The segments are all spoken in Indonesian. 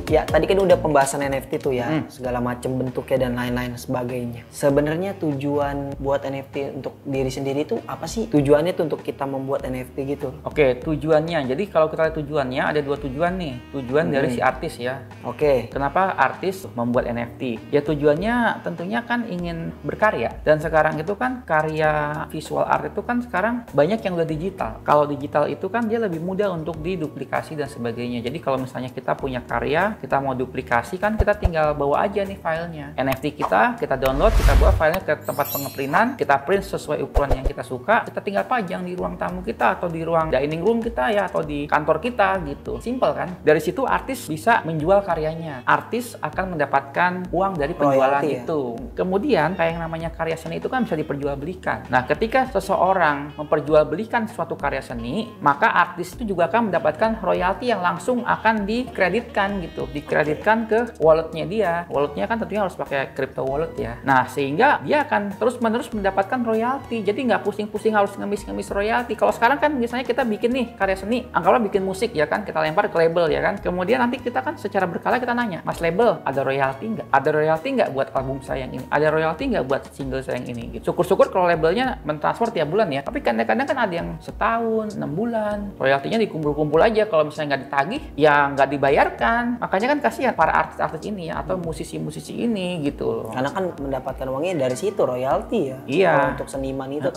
Ya, tadi kan udah pembahasan NFT tuh ya, segala macam bentuknya dan lain-lain sebagainya. Sebenarnya tujuan buat NFT untuk diri sendiri itu apa sih? Tujuannya tuh untuk kita membuat NFT gitu. Oke, tujuannya. Jadi kalau kita lihat tujuannya, ada dua tujuan nih. Tujuan dari si artis ya. Oke. Kenapa artis membuat NFT? Ya tujuannya tentunya kan ingin berkarya. Dan sekarang itu kan karya visual art itu kan sekarang banyak yang udah digital. Kalau digital itu kan dia lebih mudah untuk diduplikasi dan sebagainya. Jadi kalau misalnya kita punya karya, kita mau duplikasi kan kita tinggal bawa aja nih filenya. NFT kita download, kita bawa filenya ke tempat pengeprintan, kita print sesuai ukuran yang kita suka, kita tinggal pajang di ruang tamu kita atau di ruang dining room kita ya, atau di kantor kita gitu. Simple kan? Dari situ artis bisa menjual karyanya. Artis akan mendapatkan uang dari penjualan itu. Kemudian kayak yang namanya karya seni itu kan bisa diperjualbelikan. Nah, ketika seseorang memperjualbelikan suatu karya seni, maka artis itu juga akan mendapatkan royalti yang langsung akan dikreditkan gitu. Dikreditkan ke walletnya dia. Walletnya kan tentunya harus pakai crypto wallet ya. Nah, sehingga dia akan terus-menerus mendapatkan royalti. Jadi nggak pusing-pusing harus ngemis-ngemis royalti. Kalau sekarang kan misalnya kita bikin nih karya seni, anggaplah bikin musik ya kan, kita lempar ke label ya kan. Kemudian nanti kita kan secara berkala kita nanya, Mas label, ada royalti nggak? Ada royalti nggak buat album saya yang ini? Ada royalti nggak buat single saya yang ini? Gitu. Syukur-syukur kalau labelnya mentransfer tiap bulan ya. Tapi kadang-kadang kan ada yang setahun, 6 bulan. Royaltinya dikumpul-kumpul aja. Kalau misalnya nggak ditagih, ya nggak dibayarkan. Makanya kan kasihan para artis-artis ini ya, atau musisi-musisi ini gitu. Karena kan mendapatkan uangnya dari situ, royalti ya. Iya. Kalau untuk seniman itu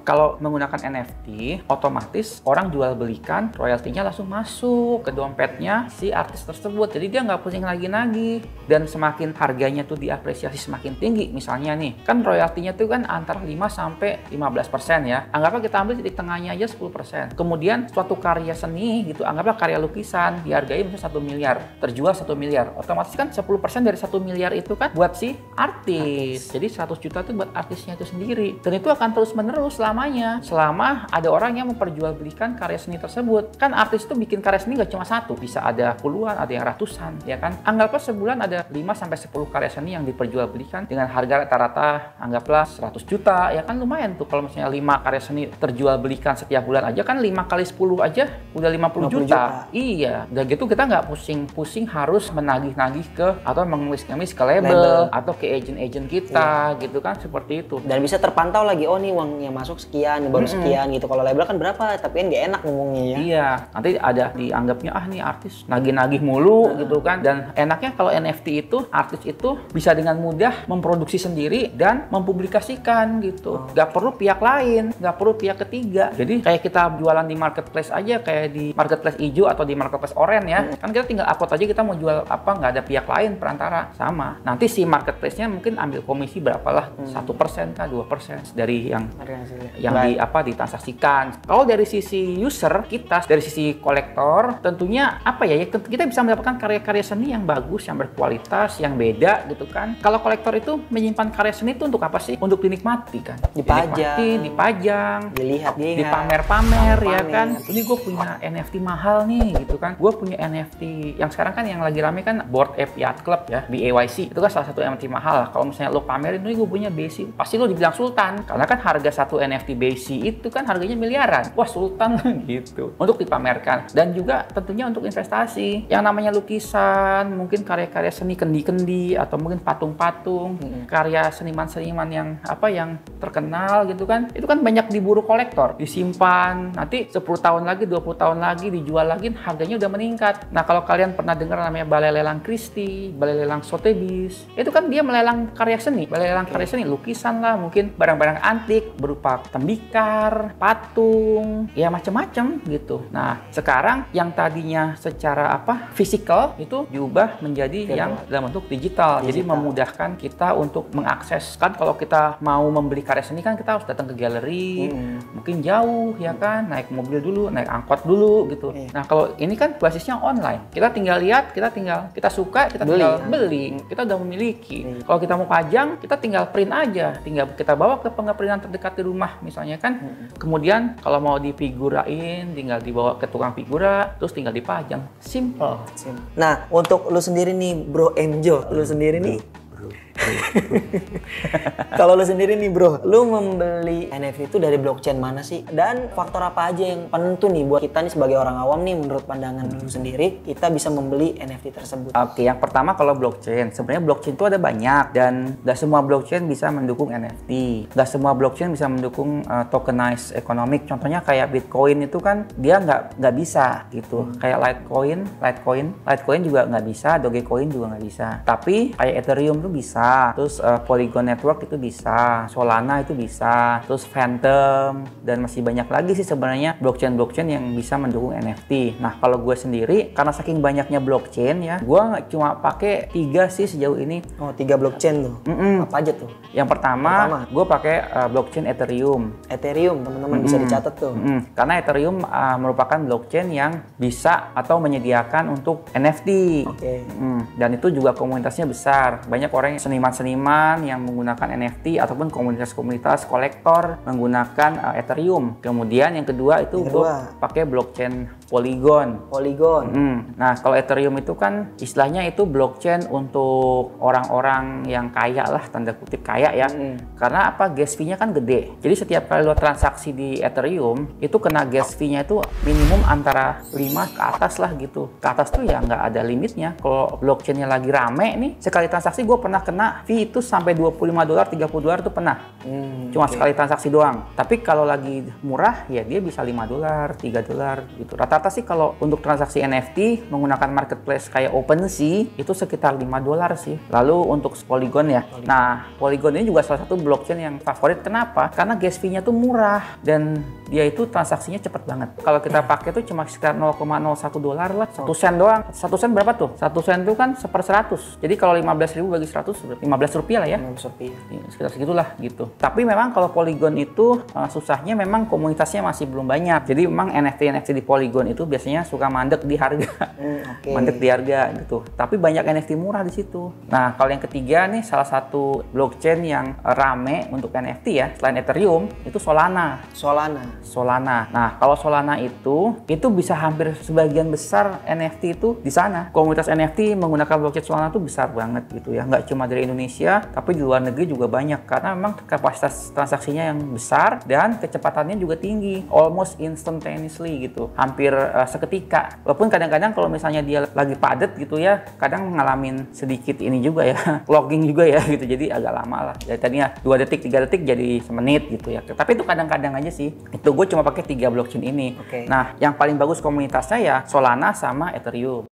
kalau menggunakan NFT, otomatis orang jual belikan, royaltinya langsung masuk ke dompetnya si artis tersebut. Jadi dia nggak pusing lagi nagih. Dan semakin harganya tuh diapresiasi semakin tinggi. Misalnya nih, kan royaltinya tuh kan antara 5 sampai 15% ya. Anggaplah kita ambil titik tengahnya aja 10%. Kemudian suatu karya seni gitu, anggaplah karya lukisan dihargai misalnya 1 miliar, terjual 1 miliar. Otomatis kan 10% dari 1 miliar itu kan buat si artis. Jadi 100 juta itu buat artisnya itu sendiri. Dan itu akan terus menerus selamanya. Selama ada orang yang memperjualbelikan karya seni tersebut. Kan artis itu bikin karya seni nggak cuma satu, bisa ada puluhan, ada yang ratusan, ya kan? Anggaplah sebulan ada 5 sampai 10 karya seni yang diperjualbelikan dengan harga rata-rata anggaplah 100 juta, ya kan lumayan tuh kalau misalnya 5 karya seni terjual belikan setiap bulan aja kan 5 kali 10 aja udah 50 juta. Iya, udah gitu kita nggak pusing-pusing harus menagih-nagih ke atau mengemis-ngemis ke label atau ke agent-agent kita gitu kan, seperti itu. Dan bisa terpantau lagi, oh nih uang yang masuk sekian, baru sekian gitu. Kalau label kan berapa, tapi kan nggak enak ngomongnya ya. Iya, nanti ada dianggapnya nih artis nagih-nagih mulu gitu kan. Dan enaknya kalau NFT itu artis itu bisa dengan mudah memproduksi sendiri dan mempublikasikan gitu. Nggak perlu pihak lain, nggak perlu pihak ketiga. Jadi kayak kita jualan di marketplace aja, kayak di marketplace hijau atau di marketplace oranye ya. Kan kita tinggal upload aja kita mau jual apa, nggak ada pihak lain perantara. Sama. Nanti si marketplace-nya mungkin ambil komisi berapalah, 1% kah, 2% dari yang ditransaksikan. Kalau dari sisi user kita, dari sisi kolektor, tentunya apa ya, kita bisa mendapatkan karya-karya seni yang bagus, yang berkualitas, yang beda gitu kan. Kalau kolektor itu menyimpan karya seni itu untuk apa sih? Untuk dinikmati kan. Dipajang, dilihat, dipamer-pamer ya kan. Ini gue punya NFT mahal nih gitu kan. Gue punya NFT yang sekarang kan yang lagi rame kan Bored Ape Yacht Club ya, BAYC. Itu kan salah satu NFT mahal. Kalau misalnya lo pamerin, nih gue punya BAYC, pasti lo dibilang sultan. Karena kan harga satu NFT BAYC itu kan harganya miliaran. Wah, sultan gitu. Untuk dipamerkan. Dan juga tentunya untuk investasi. Yang namanya lukisan, mungkin karya-karya seni kendi-kendi atau mungkin patung-patung, karya seniman-seniman yang terkenal gitu kan. Itu kan banyak diburu kolektor, disimpan. Nanti 10 tahun lagi, 20 tahun lagi dijual lagi, harganya udah meningkat. Nah, kalau kalian pernah dengar namanya Balai Lelang Christie, Balai Lelang Sotheby's, itu kan dia melelang karya seni. Balai Lelang karya seni, lukisan lah, mungkin barang-barang antik berupa tembikar, patung, ya macam-macam gitu. Nah, sekarang yang tadinya secara fisikal itu diubah menjadi yang dalam bentuk digital. Jadi memudahkan kita untuk mengakses. Kan kalau kita mau membeli karya seni kan kita harus datang ke galeri, mungkin jauh ya kan, naik mobil dulu, naik angkot dulu gitu. Nah, kalau ini kan basisnya online. Kita tinggal lihat, kita suka, kita tinggal beli. Kita udah memiliki. Kalau kita mau pajang, kita tinggal print aja. Tinggal kita bawa ke pengeprintan terdekat di rumah misalnya kan. Kemudian kalau mau difigurain, tinggal dibawa ke tukang figura, terus tinggal dipajang. Simple. Nah, untuk lu sendiri nih Bro Enjo, lu sendiri nih bro. Kalau lu sendiri nih bro, lu membeli NFT itu dari blockchain mana sih? Dan faktor apa aja yang penentu nih buat kita nih sebagai orang awam nih, menurut pandangan lu sendiri, kita bisa membeli NFT tersebut? Oke, yang pertama kalau blockchain. Sebenarnya blockchain itu ada banyak dan nggak semua blockchain bisa mendukung NFT. Nggak semua blockchain bisa mendukung tokenized economic. Contohnya kayak Bitcoin itu kan dia nggak bisa gitu. Kayak Litecoin juga nggak bisa, Dogecoin juga nggak bisa. Tapi kayak Ethereum itu bisa, terus Polygon Network itu bisa, Solana itu bisa, terus Phantom, dan masih banyak lagi sih sebenarnya blockchain yang bisa mendukung NFT. Nah kalau gue sendiri, karena saking banyaknya blockchain ya, gue nggak cuma pakai 3 sih sejauh ini. Oh, 3 blockchain tuh? Apa aja tuh? Yang pertama gue pakai blockchain Ethereum. Ethereum teman-teman bisa dicatat tuh. Karena Ethereum merupakan blockchain yang bisa atau menyediakan untuk NFT. Dan itu juga komunitasnya besar. Banyak orang seniman-seniman yang menggunakan NFT ataupun komunitas-komunitas kolektor menggunakan Ethereum. Kemudian yang kedua itu gue pakai blockchain Polygon. Nah kalau Ethereum itu kan istilahnya itu blockchain untuk orang-orang yang kaya lah, tanda kutip kaya ya. Karena apa? Gas fee-nya kan gede. Jadi setiap kali lo transaksi di Ethereum itu kena gas fee-nya itu minimum antara 5 ke atas lah gitu. Ke atas tuh ya nggak ada limitnya. Kalau blockchain-nya lagi rame nih, sekali transaksi gue pernah kena fee itu sampai $25, $30 tuh pernah. Cuma sekali transaksi doang. Tapi kalau lagi murah ya dia bisa $5, $3 gitu. Rata-rata sih kalau untuk transaksi NFT menggunakan marketplace kayak OpenSea itu sekitar $5 sih. Lalu untuk Polygon ya. Nah, Polygon ini juga salah satu blockchain yang favorit. Kenapa? Karena gas fee-nya tuh murah dan dia itu transaksinya cepet banget. Kalau kita pakai tuh cuma sekitar $0,01 lah, 1 sen doang. 1 sen berapa tuh? 1 sen itu kan 1/100. Jadi kalau 15.000 bagi 100, 15 rupiah lah ya. 15 rupiah. Sekitar segitulah gitu. Tapi memang kalau Polygon itu susahnya memang komunitasnya masih belum banyak. Jadi memang NFT di Polygon itu biasanya suka mandek di harga. Mandek di harga gitu. Tapi banyak NFT murah di situ. Nah, kalau yang ketiga nih salah satu blockchain yang rame untuk NFT ya, selain Ethereum, itu Solana. Nah, kalau Solana itu bisa hampir sebagian besar NFT itu di sana. Komunitas NFT menggunakan blockchain Solana itu besar banget gitu ya. Nggak cuma dari Indonesia, tapi di luar negeri juga banyak. Karena memang kapasitas transaksinya yang besar dan kecepatannya juga tinggi. Almost instantaneously gitu. Hampir seketika. Walaupun kadang-kadang kalau misalnya dia lagi padat gitu ya, kadang ngalamin sedikit ini juga ya. Logging juga ya gitu. Jadi agak lama lah. Jadi tadinya 2 detik, 3 detik jadi semenit gitu ya. Tapi itu kadang-kadang aja sih. Itu gue cuma pakai 3 blockchain ini. Nah, yang paling bagus komunitasnya ya Solana sama Ethereum.